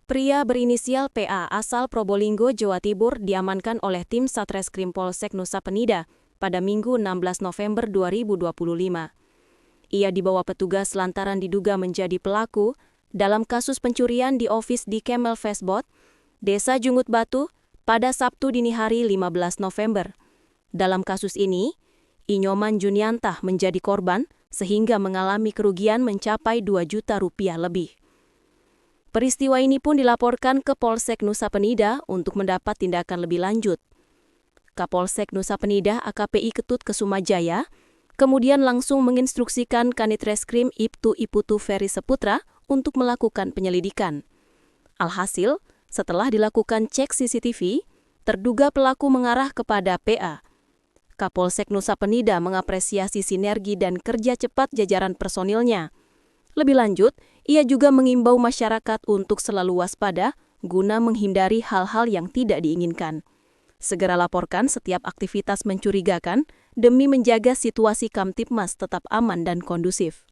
Pria berinisial PA asal Probolinggo, Jawa Timur diamankan oleh tim Satreskrim Polsek Nusa Penida pada Minggu 16 November 2025. Ia dibawa petugas lantaran diduga menjadi pelaku dalam kasus pencurian di ofis di Kemel Fesbot, Desa Jungut Batu, pada Sabtu dini hari 15 November. Dalam kasus ini, Inyoman Juniantah menjadi korban sehingga mengalami kerugian mencapai 2 juta rupiah lebih. Peristiwa ini pun dilaporkan ke Polsek Nusa Penida untuk mendapat tindakan lebih lanjut. Kapolsek Nusa Penida AKPI Ketut Kesumajaya kemudian langsung menginstruksikan Kanit Reskrim Ibtu Iputu Ferry Seputra untuk melakukan penyelidikan. Alhasil, setelah dilakukan cek CCTV, terduga pelaku mengarah kepada PA. Kapolsek Nusa Penida mengapresiasi sinergi dan kerja cepat jajaran personilnya. Lebih lanjut, ia juga mengimbau masyarakat untuk selalu waspada guna menghindari hal-hal yang tidak diinginkan. Segera laporkan setiap aktivitas mencurigakan demi menjaga situasi Kamtipmas tetap aman dan kondusif.